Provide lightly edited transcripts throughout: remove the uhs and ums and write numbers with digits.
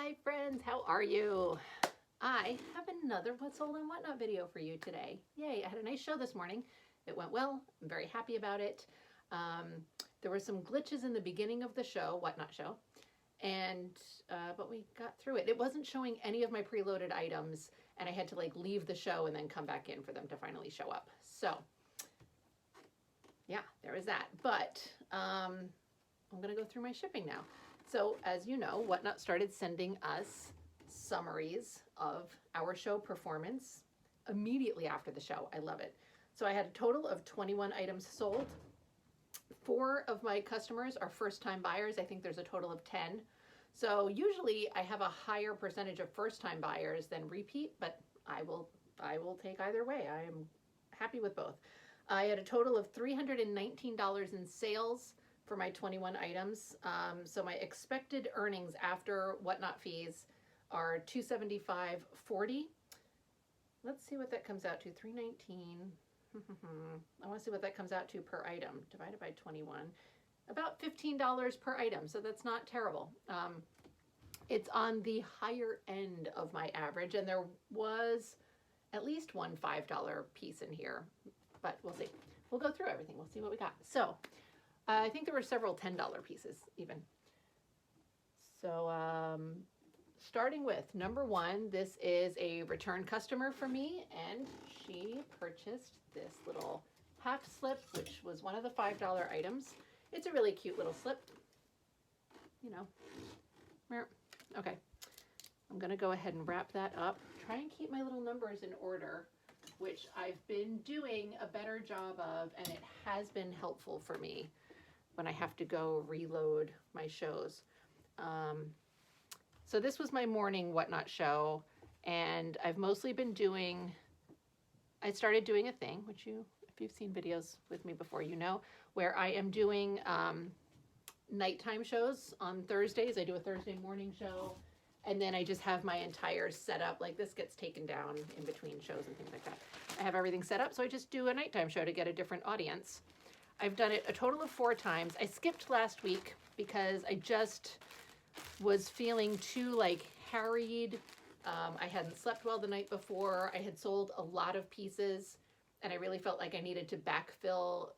Hi friends, how are you? I have another What's Sold and Whatnot video for you today. Yay, I had a nice show this morning. It went well. I'm very happy about it. There were some glitches in the beginning of the show, Whatnot show, but we got through it. It wasn't showing any of my preloaded items, and I had to like leave the show and then come back in for them to finally show up. So yeah, there was that. But I'm gonna go through my shipping now. So as you know, Whatnot started sending us summaries of our show performance immediately after the show. I love it. So I had a total of 21 items sold. 4 of my customers are first-time buyers. I think there's a total of 10. So usually I have a higher percentage of first-time buyers than repeat, but I will take either way. I am happy with both. I had a total of $319 in sales for my 21 items. So my expected earnings after Whatnot fees are $275.40. Let's see what that comes out to. $319. I want to see what that comes out to per item divided by 21. About $15 per item, so that's not terrible. It's on the higher end of my average, and there was at least one $5 piece in here, but we'll see. We'll go through everything. We'll see what we got. So I think there were several $10 pieces even. So starting with number 1, this is a return customer for me, and she purchased this little half slip, which was one of the $5 items. It's a really cute little slip, you know. Okay, I'm gonna go ahead and wrap that up. Try and keep my little numbers in order, which I've been doing a better job of, and it has been helpful for me when I have to go reload my shows. So this was my morning Whatnot show, and I've mostly been doing, I started doing a thing, which if you've seen videos with me before, you know, where I am doing nighttime shows on Thursdays. I do a Thursday morning show, and then I just have my entire setup, like this gets taken down in between shows and things like that. I have everything set up, so I just do a nighttime show to get a different audience. I've done it a total of 4 times. I skipped last week because I just was feeling too like harried. I hadn't slept well the night before. I had sold a lot of pieces, and I really felt like I needed to backfill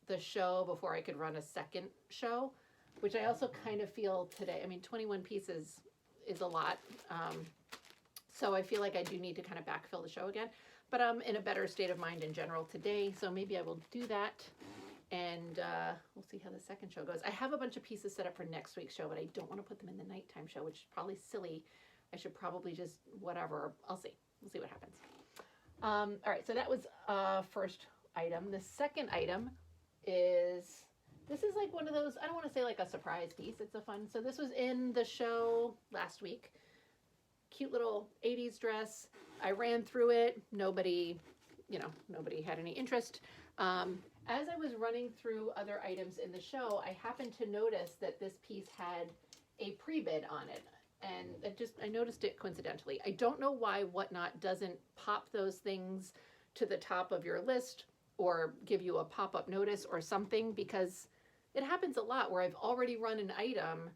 the show before I could run a second show, which I also kind of feel today. I mean, 21 pieces is a lot. So I feel like I do need to kind of backfill the show again, but I'm in a better state of mind in general today. So maybe I will do that. And we'll see how the second show goes. I have a bunch of pieces set up for next week's show, but I don't want to put them in the nighttime show, which is probably silly. I should probably just whatever. I'll see. We'll see what happens. All right, so that was first item. The second item is, this is like one of those, I don't want to say like a surprise piece. It's a fun, so this was in the show last week. Cute little 80s dress. I ran through it. Nobody had any interest. As I was running through other items in the show, I happened to notice that this piece had a pre-bid on it, and I noticed it coincidentally. I don't know why Whatnot doesn't pop those things to the top of your list or give you a pop-up notice or something, because it happens a lot where I've already run an item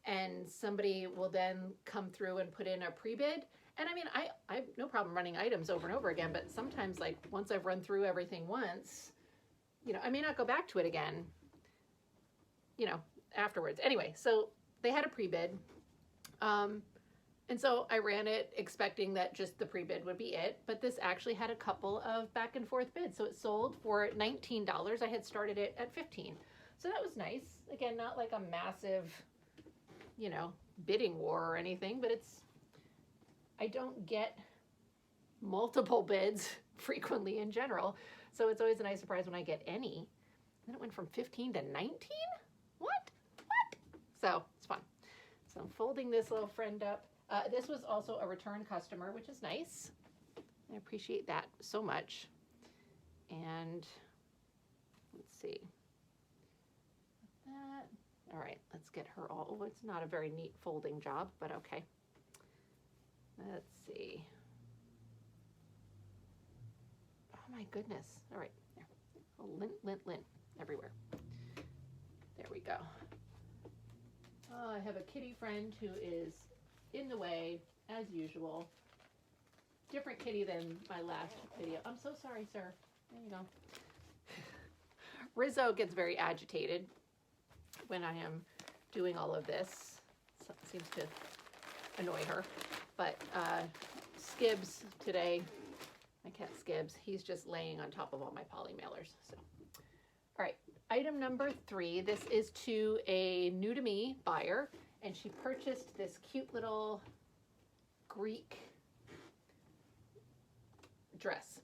and somebody will then come through and put in a pre-bid. And I mean, I have no problem running items over and over again, but sometimes like once I've run through everything once, you know, I may not go back to it again, you know, afterwards. Anyway, so they had a pre-bid. And so I ran it expecting that just the pre-bid would be it, but this actually had a couple of back and forth bids. So it sold for $19. I had started it at $15. So that was nice. Again, not like a massive, you know, bidding war or anything, but I don't get multiple bids frequently in general. So it's always a nice surprise when I get any. Then it went from 15 to 19? What? So it's fun. So I'm folding this little friend up. This was also a return customer, which is nice. I appreciate that so much. And let's see. That. All right, let's get her all. Oh, it's not a very neat folding job, but okay. Let's see. Oh my goodness. All right, there. Oh, lint everywhere. There we go. I have a kitty friend who is in the way, as usual. Different kitty than my last video. I'm so sorry, sir. There you go. Rizzo gets very agitated when I am doing all of this. So it seems to annoy her. But Skibbs today, my cat Skibbs, he's just laying on top of all my poly mailers. So, all right, item number 3. This is to a new to me buyer, and she purchased this cute little Greek dress.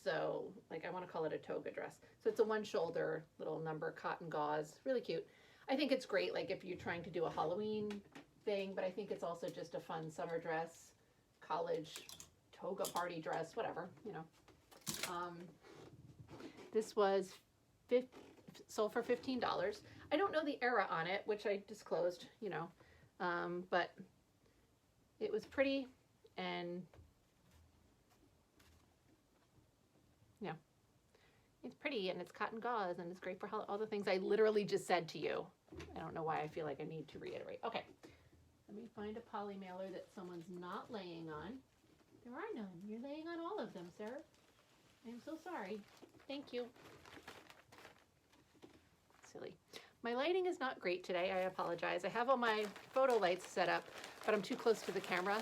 So, like, I want to call it a toga dress. So it's a one shoulder little number cotton gauze, really cute. I think it's great, like, if you're trying to do a Halloween thing, but I think it's also just a fun summer dress, college toga party dress, whatever, you know. This was sold for $15. I don't know the era on it, which I disclosed, you know, but it was pretty, and yeah, it's pretty, and it's cotton gauze, and it's great for all the things I literally just said to you. I don't know why I feel like I need to reiterate. Okay, let me find a poly mailer that someone's not laying on. There are none. You're laying on all of them, sir. I'm so sorry. Thank you. Silly. My lighting is not great today. I apologize. I have all my photo lights set up, but I'm too close to the camera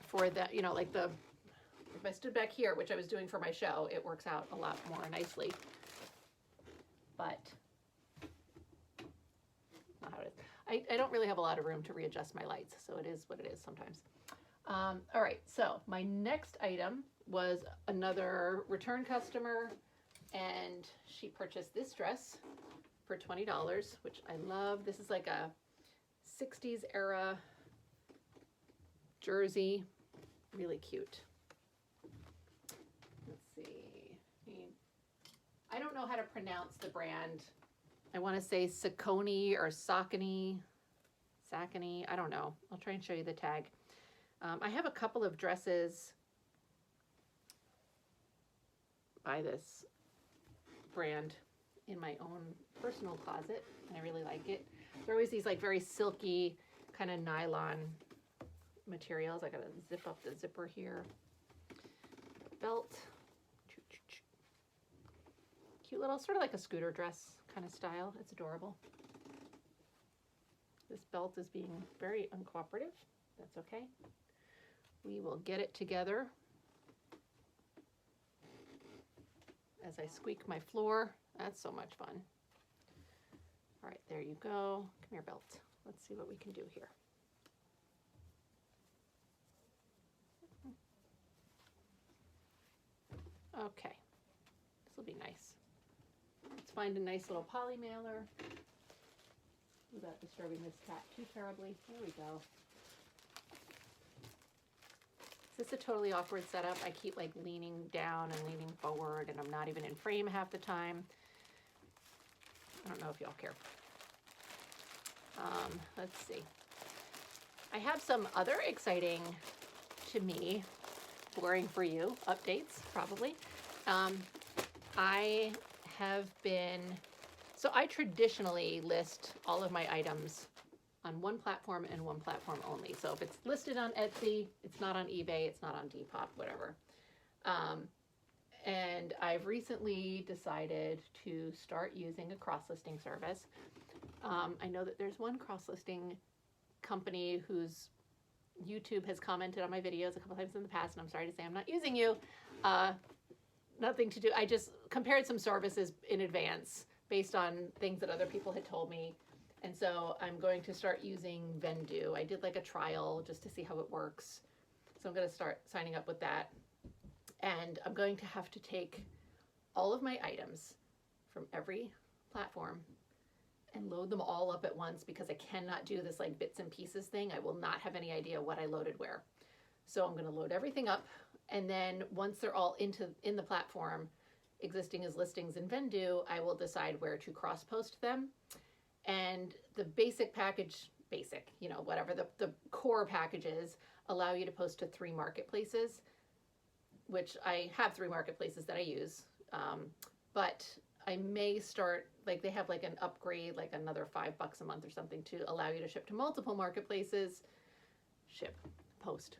for that, you know, like the, if I stood back here, which I was doing for my show, it works out a lot more nicely. But not how it is. I don't really have a lot of room to readjust my lights, so it is what it is sometimes. All right, so my next item was another return customer, and she purchased this dress for $20, which I love. This is like a 60s era jersey, really cute. Let's see. I don't know how to pronounce the brand. I want to say Saucony or Saucony, I don't know. I'll try and show you the tag. I have a couple of dresses by this brand in my own personal closet, and I really like it. There are always these like very silky kind of nylon materials. I gotta zip up the zipper here. Belt. Cute little, sort of like a scooter dress kind of style. It's adorable. This belt is being very uncooperative. That's okay. We will get it together as I squeak my floor. That's so much fun. All right, there you go. Come here, belt. Let's see what we can do here. Okay, this will be nice. Let's find a nice little poly mailer without disturbing this cat too terribly. There we go. This is a totally awkward setup. I keep like leaning down and leaning forward, and I'm not even in frame half the time. I don't know if y'all care. Let's see. I have some other exciting, to me, boring for you, updates probably. I have been, so I traditionally list all of my items on one platform and one platform only. So if it's listed on Etsy, it's not on eBay, it's not on Depop, whatever. And I've recently decided to start using a cross-listing service. I know that there's one cross-listing company whose YouTube has commented on my videos a couple times in the past, and I'm sorry to say I'm not using you. Nothing to do, I just compared some services in advance based on things that other people had told me. And so I'm going to start using Vendoo. I did like a trial just to see how it works. So I'm going to start signing up with that. And I'm going to have to take all of my items from every platform and load them all up at once, because I cannot do this like bits and pieces thing. I will not have any idea what I loaded where. So I'm going to load everything up, and then once they're all in the platform, existing as listings in Vendoo, I will decide where to cross post them. And the basic package, you know, whatever the core packages allow you to post to 3 marketplaces, which I have 3 marketplaces that I use. But I may start, like they have like an upgrade, like another $5 a month or something to allow you to ship to multiple marketplaces. Ship, post.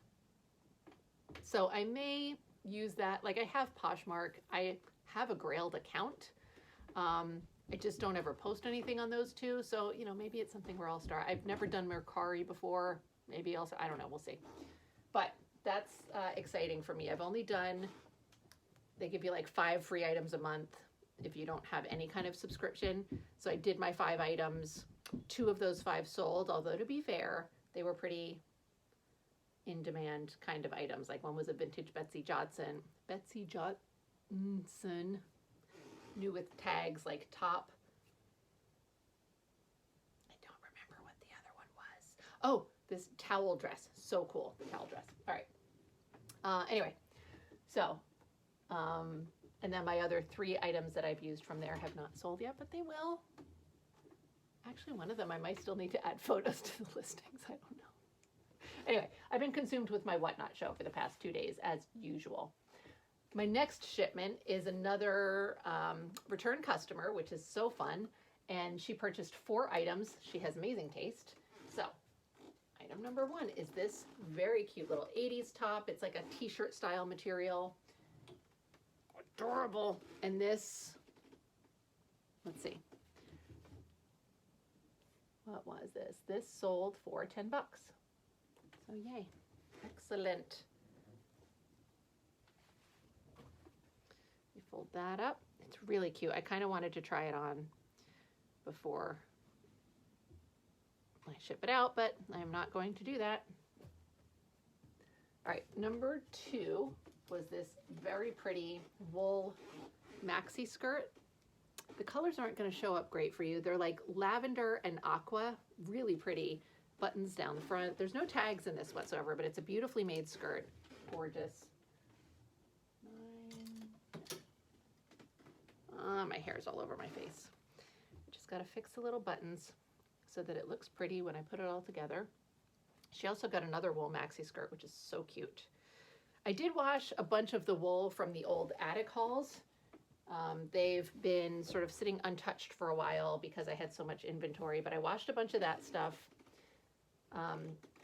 So I may use that. Like I have Poshmark. I have a Grailed account. I just don't ever post anything on those two. So, you know, maybe it's something where I'll start. I've never done Mercari before. Maybe also, I don't know. We'll see. But that's exciting for me. I've only done, they give you like 5 free items a month if you don't have any kind of subscription. So I did my 5 items. 2 of those 5 sold, although to be fair, they were pretty in demand kind of items. Like one was a vintage Betsey Johnson, new with tags like top. I don't remember what the other one was. Oh, this towel dress. So cool, the towel dress. All right. Anyway, so, and then my other 3 items that I've used from there have not sold yet, but they will. Actually, one of them I might still need to add photos to the listings. I don't know. Anyway, I've been consumed with my Whatnot show for the past 2 days, as usual. My next shipment is another return customer, which is so fun. And she purchased 4 items. She has amazing taste. So, item number 1 is this very cute little 80s top. It's like a t-shirt style material. Adorable. And this, let's see. What was this? This sold for $10. So yay. Excellent. You fold that up. It's really cute. I kind of wanted to try it on before I ship it out, but I'm not going to do that. All right, number 2 was this very pretty wool maxi skirt. The colors aren't going to show up great for you. They're like lavender and aqua, really pretty. Buttons down the front. There's no tags in this whatsoever, but it's a beautifully made skirt. Gorgeous. My hair's all over my face. Just got to fix the little buttons so that it looks pretty when I put it all together. She also got another wool maxi skirt, which is so cute. I did wash a bunch of the wool from the old attic hauls. They've been sort of sitting untouched for a while because I had so much inventory, but I washed a bunch of that stuff.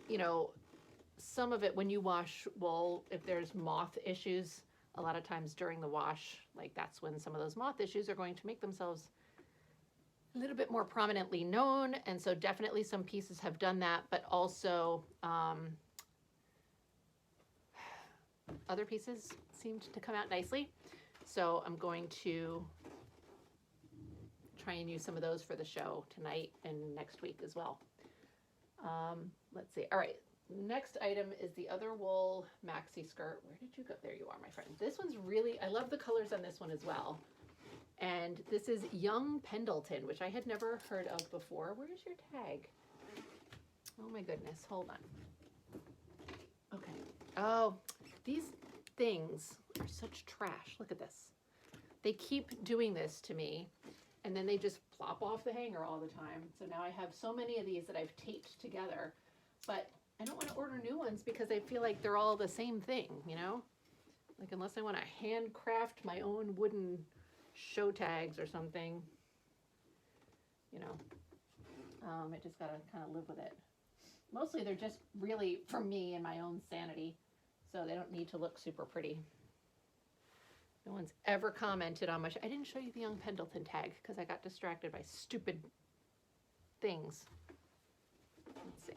You know, some of it when you wash wool, if there's moth issues, a lot of times during the wash, like that's when some of those moth issues are going to make themselves a little bit more prominently known. And so definitely some pieces have done that, but also other pieces seemed to come out nicely. So I'm going to try and use some of those for the show tonight and next week as well. Let's see. All right. Next item is the other wool maxi skirt. Where did you go? There you are, my friend. This one's really, I love the colors on this one as well. And this is Young Pendleton, which I had never heard of before. Where's your tag? Oh my goodness. Hold on. Okay. Oh, these things are such trash. Look at this. They keep doing this to me. And then they just plop off the hanger all the time. So now I have so many of these that I've taped together. But I don't want to order new ones because I feel like they're all the same thing, you know? Like unless I want to handcraft my own wooden show tags or something, you know, I just got to kind of live with it. Mostly they're just really for me and my own sanity. So they don't need to look super pretty. No one's ever commented on my I didn't show you the Young Pendleton tag because I got distracted by stupid things. Let's see.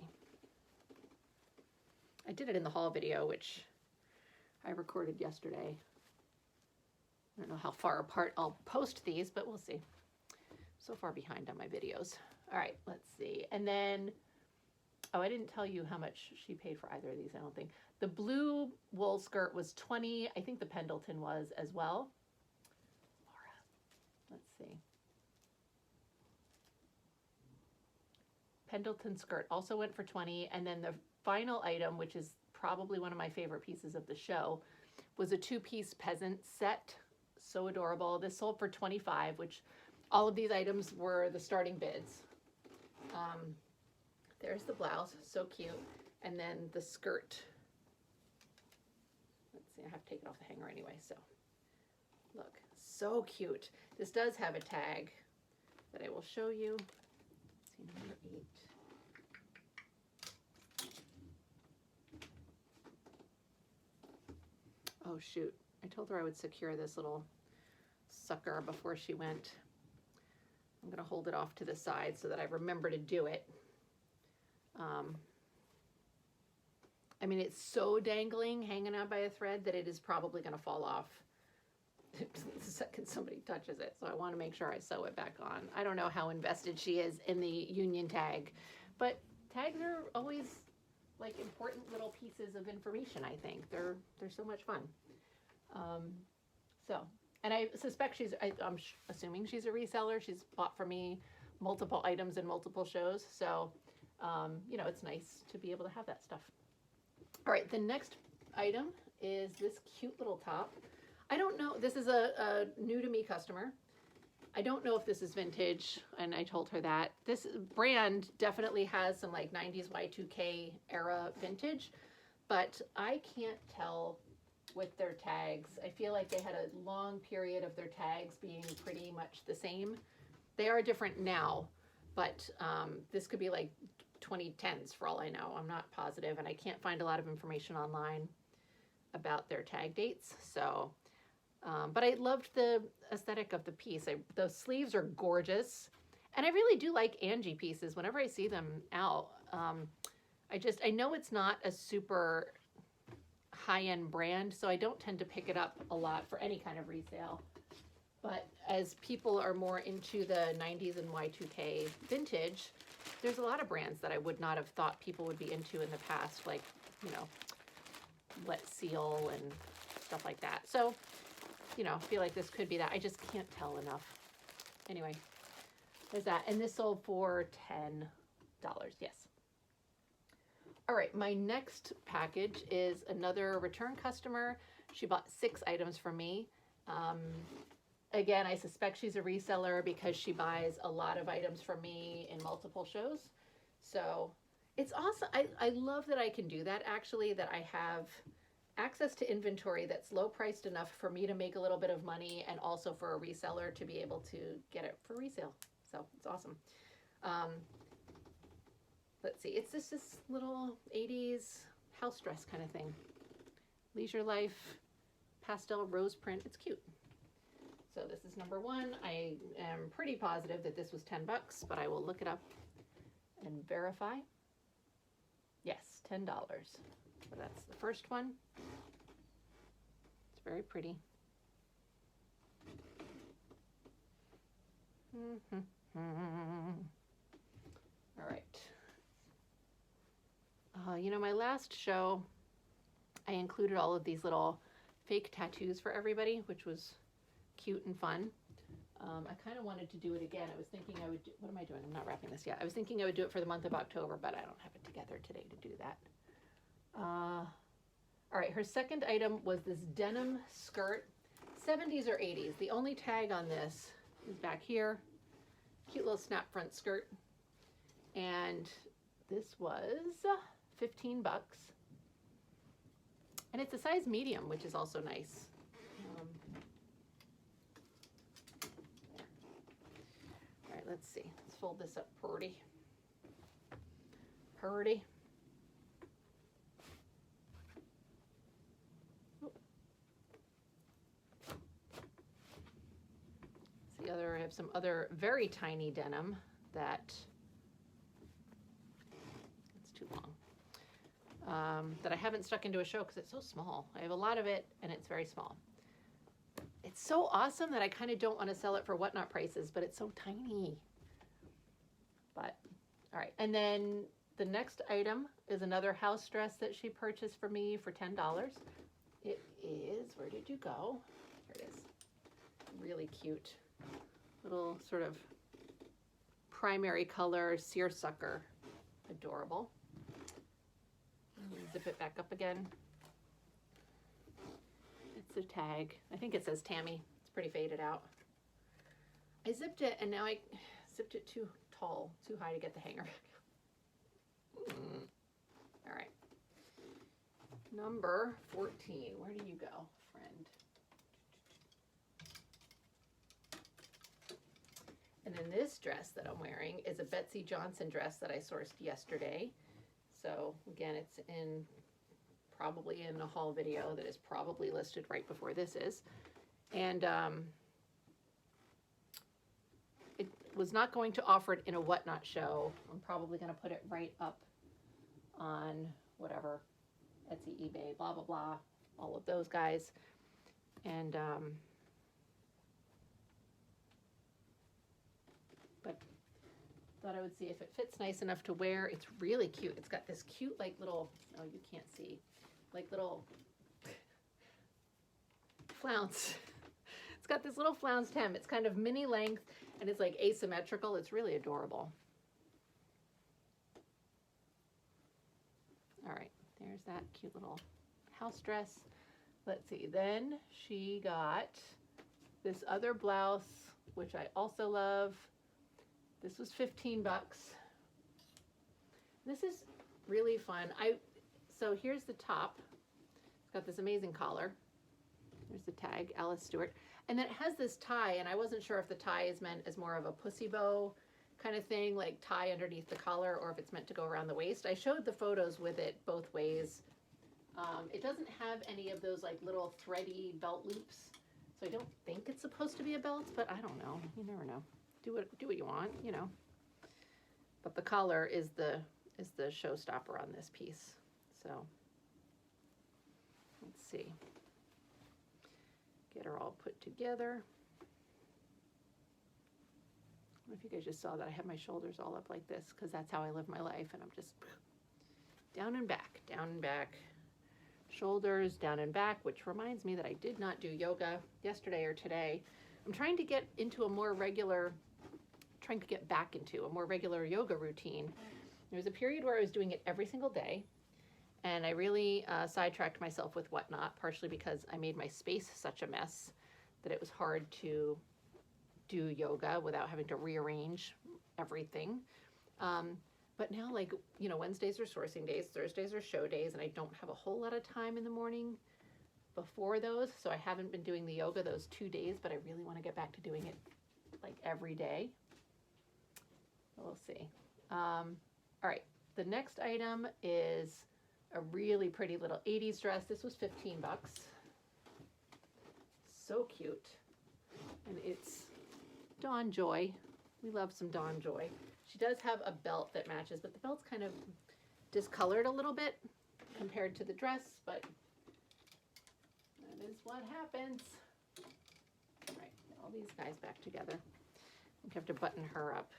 I did it in the haul video, which I recorded yesterday. I don't know how far apart I'll post these, but we'll see. So far behind on my videos. All right, let's see. And then, oh, I didn't tell you how much she paid for either of these, I don't think. The blue wool skirt was $20. I think the Pendleton was as well. Laura, let's see. Pendleton skirt also went for $20. And then the final item, which is probably one of my favorite pieces of the show, was a 2-piece peasant set. So adorable. This sold for $25, which all of these items were the starting bids. There's the blouse, so cute. And then the skirt. Let's see, I have to take it off the hanger anyway, so look, So cute. This does have a tag that I will show you. Let's see, number 8. Oh shoot, I told her I would secure this little sucker before she went. I'm gonna hold it off to the side so that I remember to do it. I mean, it's so dangling, hanging out by a thread, that it is probably gonna fall off the second somebody touches it. So I wanna make sure I sew it back on. I don't know how invested she is in the union tag, but tags are always like important little pieces of information, I think. They're so much fun. And I suspect I'm assuming she's a reseller. She's bought from me multiple items in multiple shows. So, you know, it's nice to be able to have that stuff. All right, the next item is this cute little top. I don't know, this is a new to me customer. I don't know if this is vintage, and I told her that. This brand definitely has some like 90s Y2K era vintage, but I can't tell with their tags. I feel like they had a long period of their tags being pretty much the same. They are different now, but this could be like 2010s for all I know. I'm not positive, and I can't find a lot of information online about their tag dates. So, but I loved the aesthetic of the piece. The sleeves are gorgeous, and I really do like Angie pieces whenever I see them out. I know it's not a super high-end brand, so I don't tend to pick it up a lot for any kind of resale. But as people are more into the 90s and Y2K vintage, there's a lot of brands that I would not have thought people would be into in the past, like, you know, Wet Seal and stuff like that. So, you know, I feel like this could be that. I just can't tell enough. Anyway, there's that. And this sold for $10. Yes. All right, my next package is another return customer. She bought 6 items from me. Again, I suspect she's a reseller because she buys a lot of items from me in multiple shows. So it's awesome. I love that I can do that, actually, that I have access to inventory that's low priced enough for me to make a little bit of money, and also for a reseller to be able to get it for resale. So it's awesome. Let's see, it's this little 80s house dress kind of thing. Leisure Life, pastel rose print. It's cute. So this is number 1. I am pretty positive that this was $10, but I will look it up and verify. Yes, $10. So that's the first one. It's very pretty. All right. You know, my last show, I included all of these little fake tattoos for everybody, which was cute and fun. I kind of wanted to do it again. I was thinking I would do, what am I doing? I'm not wrapping this yet. I was thinking I would do it for the month of October, but I don't have it together today to do that. All right, her second item was this denim skirt, 70s or 80s. The only tag on this is back here. Cute little snap front skirt. And this was $15. And it's a size medium, which is also nice. All right, let's see. Let's fold this up pretty. Pretty. I have some other very tiny denim that it's too long, that I haven't stuck into a show because it's so small. I have a lot of it and it's very small. It's so awesome that I kind of don't want to sell it for Whatnot prices, but it's so tiny. But all right, and then the next item is another house dress that she purchased for me for $10. It is, where did you go? Here it is. Really cute. Little sort of primary color seersucker. Adorable. Zip it back up again. It's a tag. I think it says Tammy. It's pretty faded out. I zipped it and now I zipped it too tall, too high to get the hanger back. All right. Number 14. Where do you go, friend? And then this dress that I'm wearing is a Betsy Johnson dress that I sourced yesterday. So again, it's probably in a haul video that is probably listed right before this is. And it was not going to offer it in a Whatnot show. I'm probably going to put it right up on whatever, Etsy, eBay, blah, blah, blah, all of those guys. And but thought I would see if it fits nice enough to wear. It's really cute. It's got this cute like little, oh, you can't see, like little flounce. It's got this little flounced hem. It's kind of mini length and it's like asymmetrical. It's really adorable. All right, there's that cute little house dress. Let's see, then she got this other blouse, which I also love. This was 15 bucks. This is really fun. So here's the top. It's got this amazing collar. There's the tag, Alice Stewart. And then it has this tie, and I wasn't sure if the tie is meant as more of a pussy bow kind of thing, like tie underneath the collar, or if it's meant to go around the waist. I showed the photos with it both ways. It doesn't have any of those like little thready belt loops, so I don't think it's supposed to be a belt, but I don't know. You never know. Do what you want, you know. But the collar is the showstopper on this piece. So let's see. Get her all put together. I don't know if you guys just saw that I have my shoulders all up like this because that's how I live my life, and I'm just down and back, shoulders down and back, which reminds me that I did not do yoga yesterday or today. I'm trying to get into a more regular, back into a more regular yoga routine. There was a period where I was doing it every single day, and I really sidetracked myself with Whatnot, partially because I made my space such a mess that it was hard to do yoga without having to rearrange everything. But now, like, you know, Wednesdays are sourcing days, Thursdays are show days, and I don't have a whole lot of time in the morning before those, so I haven't been doing the yoga those 2 days, but I really want to get back to doing it like every day. We'll see. All right, the next item is a really pretty little 80s dress. This was 15 bucks. So cute. And it's Dawn Joy. We love some Dawn Joy. She does have a belt that matches, but the belt's kind of discolored a little bit compared to the dress, but that is what happens. All right, get all these guys back together. I think I have to button her up.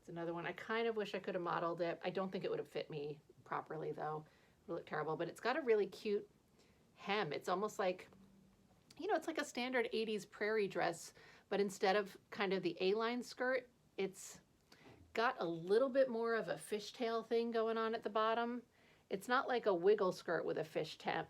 It's another one. I kind of wish I could have modeled it. I don't think it would have fit me properly though. It would look terrible, but it's got a really cute hem. It's almost like, you know, it's like a standard 80s prairie dress, but instead of kind of the A-line skirt, it's got a little bit more of a fishtail thing going on at the bottom. It's not like a wiggle skirt with a fishtail,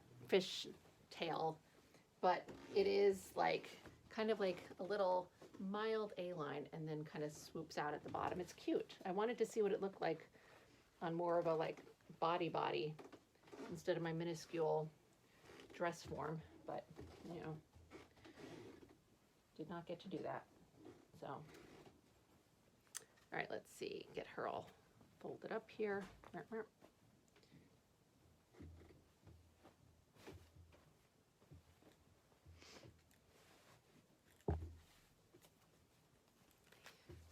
but it is like kind of like a little mild A-line and then kind of swoops out at the bottom. It's cute. I wanted to see what it looked like on more of a like body instead of my minuscule dress form, but you know, did not get to do that. So, all right, let's see, get her all folded up here.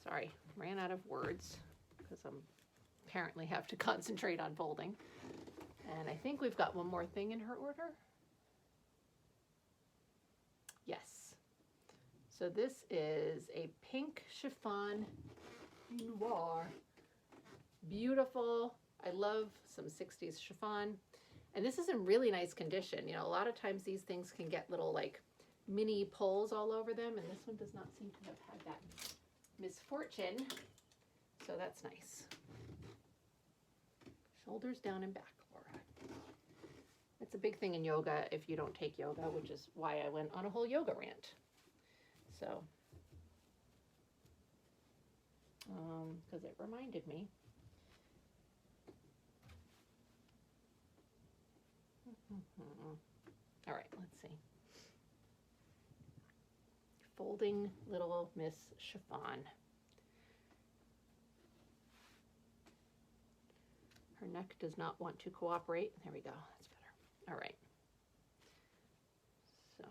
Sorry, ran out of words because I'm apparently have to concentrate on folding. And I think we've got one more thing in her order. Yes. So this is a pink chiffon noir. Beautiful. I love some 60s chiffon. And this is in really nice condition. You know, a lot of times these things can get little like mini pulls all over them, and this one does not seem to have had that misfortune. So that's nice. Shoulders down and back, Laura. It's a big thing in yoga if you don't take yoga, which is why I went on a whole yoga rant. So, because it reminded me. All right, let's see. Folding little Miss Chiffon. Her neck does not want to cooperate. There we go, that's better. All right. So,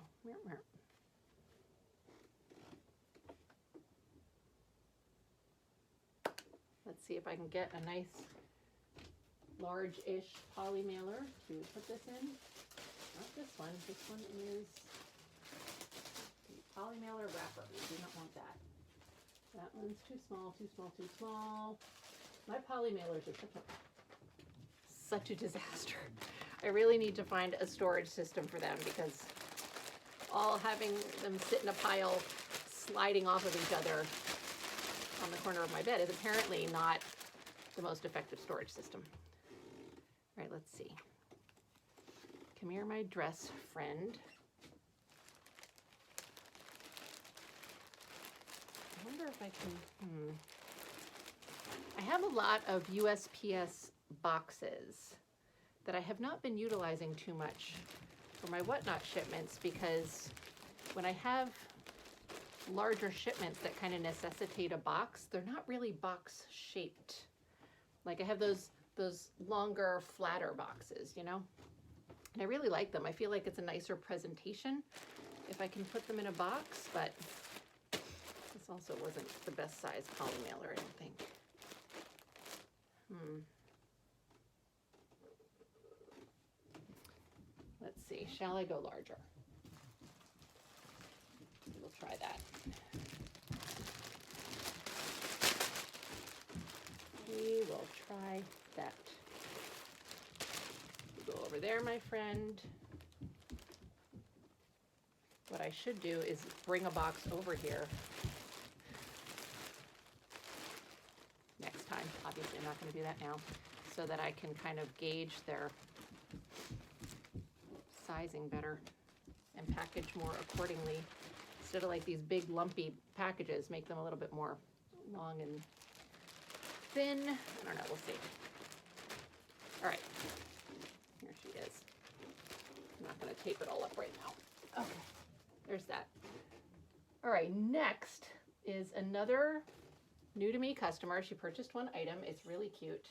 let's see if I can get a nice large-ish poly mailer to put this in. Not this one. This one is the poly mailer wrapper. We do not want that. That one's too small, too small, too small. My poly mailers are such a disaster. I really need to find a storage system for them because all having them sit in a pile sliding off of each other on the corner of my bed is apparently not the most effective storage system. All right, let's see. Come here, my dress friend. I wonder if I can, I have a lot of USPS boxes that I have not been utilizing too much for my Whatnot shipments because when I have larger shipments that kind of necessitate a box, they're not really box shaped. Like I have those longer, flatter boxes, you know? And I really like them. I feel like it's a nicer presentation if I can put them in a box, but this also wasn't the best size poly mailer, I don't think. Let's see, shall I go larger? We'll try that. We will try that. Go over there, my friend. What I should do is bring a box over here next time. Obviously, I'm not going to do that now, so that I can kind of gauge their sizing better and package more accordingly. Instead of like these big lumpy packages, make them a little bit more long and thin. I don't know, we'll see. All right, here she is. I'm not gonna tape it all up right now. Okay, there's that. All right, next is another new to me customer. She purchased one item, it's really cute.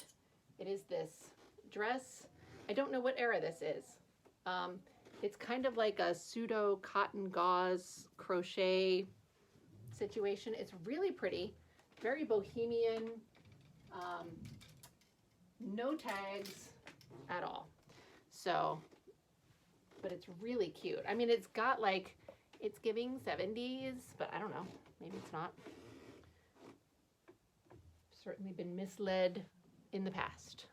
It is this dress. I don't know what era this is. It's kind of like a pseudo cotton gauze crochet situation. It's really pretty, very bohemian, no tags at all. So, but it's really cute. I mean, it's got like, it's giving 70s, but I don't know, maybe it's not. Certainly been misled in the past.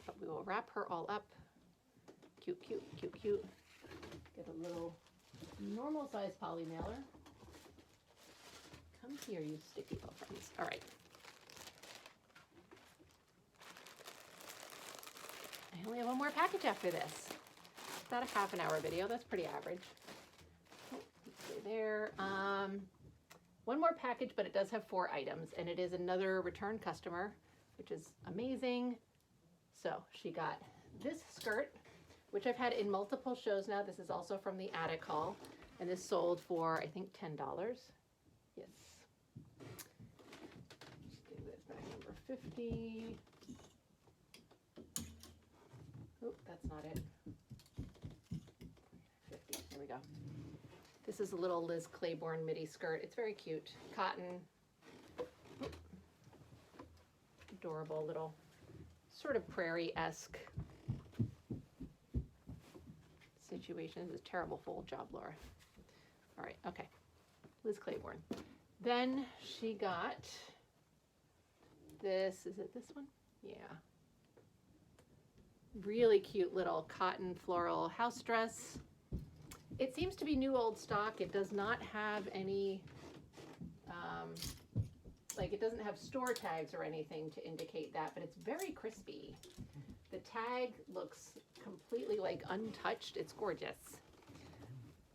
But we will wrap her all up. Cute, cute, cute, cute. Get a little normal size poly mailer. Come here, you sticky little friends. All right. I only have one more package after this. About a half-an-hour video. That's pretty average. Oh, stay there. One more package, but it does have 4 items, and it is another return customer, which is amazing. So she got this skirt, which I've had in multiple shows now. This is also from the attic haul, and this sold for, I think, $10. Yes. Just give this back, number 50. Oh, that's not it. 50, there we go. This is a little Liz Claiborne midi skirt. It's very cute. Cotton. Adorable little, sort of prairie-esque situation. This is a terrible fold job, Laura. All right, okay. Liz Claiborne. Then she got this, is it this one? Yeah. Really cute little cotton floral house dress. It seems to be new old stock. It does not have any, like it doesn't have store tags or anything to indicate that, but it's very crispy. The tag looks completely like untouched. It's gorgeous.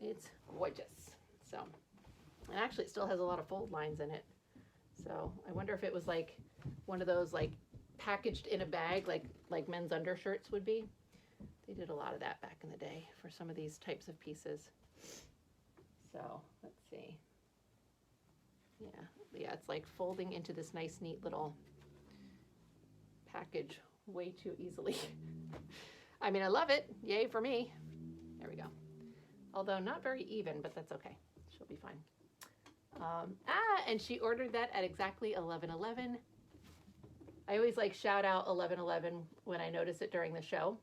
It's gorgeous. So, and actually it still has a lot of fold lines in it. So I wonder if it was like one of those like packaged in a bag, like men's undershirts would be. They did a lot of that back in the day for some of these types of pieces. So let's see. Yeah, it's like folding into this nice, neat little package way too easily. I mean, I love it. Yay for me. There we go. Although not very even, but that's okay. She'll be fine. And she ordered that at exactly 11:11. I always like shout out 11:11 when I notice it during the show.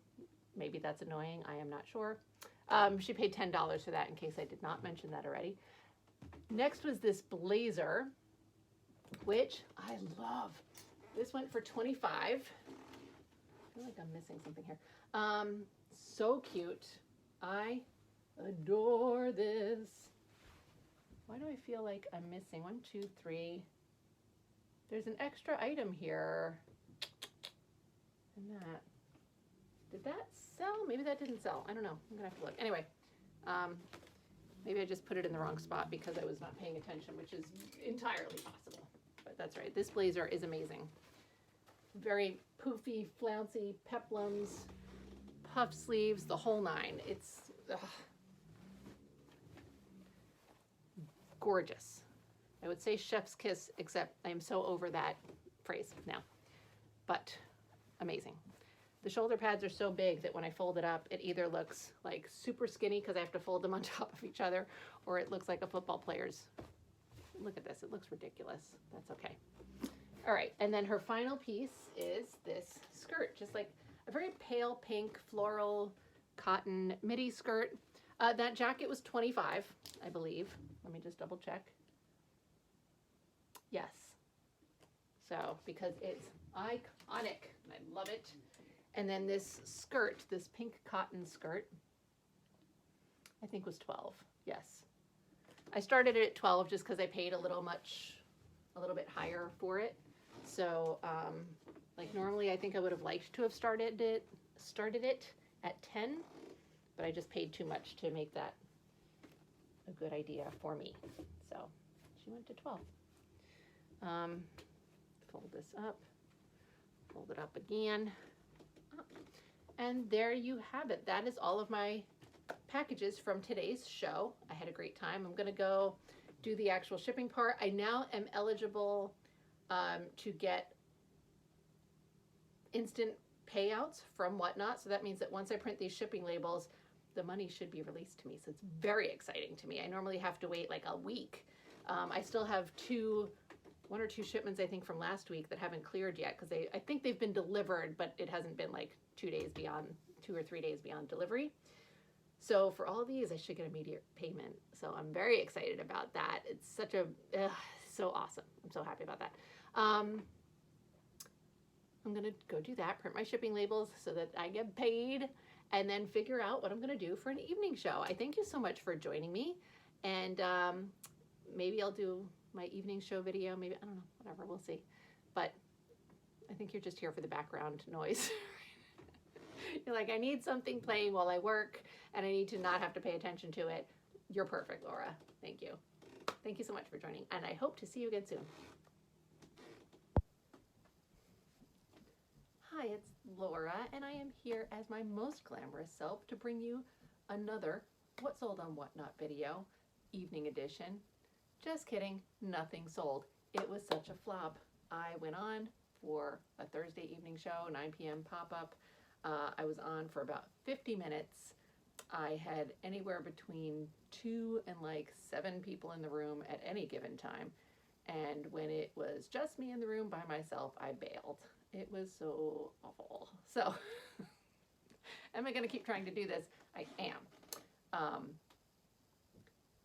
Maybe that's annoying. I am not sure. She paid $10 for that, in case I did not mention that already. Next was this blazer, which I love. This went for $25. I feel like I'm missing something here. So cute. I adore this. Why do I feel like I'm missing 1, 2, 3? There's an extra item here. And that. Did that sell? Maybe that didn't sell. I don't know. I'm gonna have to look. Anyway, maybe I just put it in the wrong spot because I was not paying attention, which is entirely possible. But that's right. This blazer is amazing. Very poofy, flouncy, peplums, puff sleeves, the whole nine. It's gorgeous. I would say chef's kiss, except I am so over that phrase now. But amazing. The shoulder pads are so big that when I fold it up, it either looks like super skinny because I have to fold them on top of each other, or it looks like a football player's. Look at this. It looks ridiculous. That's okay. All right. And then her final piece is this skirt, just like a very pale pink floral cotton midi skirt. That jacket was $25, I believe. Let me just double check. Yes. So, because it's iconic, and I love it. And then this skirt, this pink cotton skirt, I think was 12. Yes. I started it at 12 just because I paid a little bit higher for it. So, like normally I think I would have liked to have started it at 10, but I just paid too much to make that a good idea for me. So she went to 12. Fold this up, fold it up again. And there you have it. That is all of my packages from today's show. I had a great time. I'm going to go do the actual shipping part. I now am eligible to get instant payouts from Whatnot. So that means that once I print these shipping labels, the money should be released to me. So it's very exciting to me. I normally have to wait like a week. I still have 1 or 2 shipments, I think, from last week that haven't cleared yet because I think they've been delivered, but it hasn't been like 2 or 3 days beyond delivery. So for all these, I should get immediate payment. So I'm very excited about that. It's such a, so awesome. I'm so happy about that. I'm going to go do that, print my shipping labels so that I get paid, and then figure out what I'm going to do for an evening show. I thank you so much for joining me. And maybe I'll do my evening show video. Maybe, I don't know, whatever, we'll see. But I think you're just here for the background noise. You're like, I need something playing while I work, and I need to not have to pay attention to it. You're perfect, Laura. Thank you. Thank you so much for joining, and I hope to see you again soon. Hi, it's Laura, and I am here as my most glamorous self to bring you another What Sold on Whatnot video, evening edition. Just kidding, nothing sold. It was such a flop. I went on for a Thursday evening show, 9 p.m. pop-up. I was on for about 50 minutes. I had anywhere between 2 and like 7 people in the room at any given time. And when it was just me in the room by myself, I bailed. It was so awful. So, am I going to keep trying to do this? I am.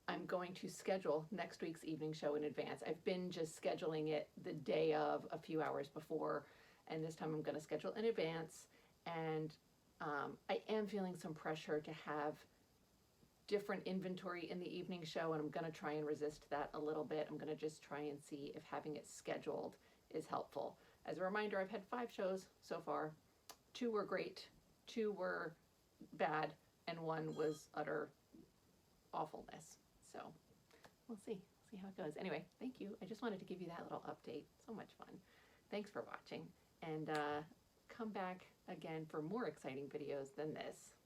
I'm going to schedule next week's evening show in advance. I've been just scheduling it the day of, a few hours before, and this time I'm going to schedule in advance. And I am feeling some pressure to have different inventory in the evening show, and I'm going to try and resist that a little bit. I'm going to just try and see if having it scheduled is helpful. As a reminder, I've had 5 shows so far. 2 were great, 2 were bad, and 1 was utter awfulness. So we'll see how it goes. Anyway, thank you. I just wanted to give you that little update. So much fun. Thanks for watching, and come back again for more exciting videos than this.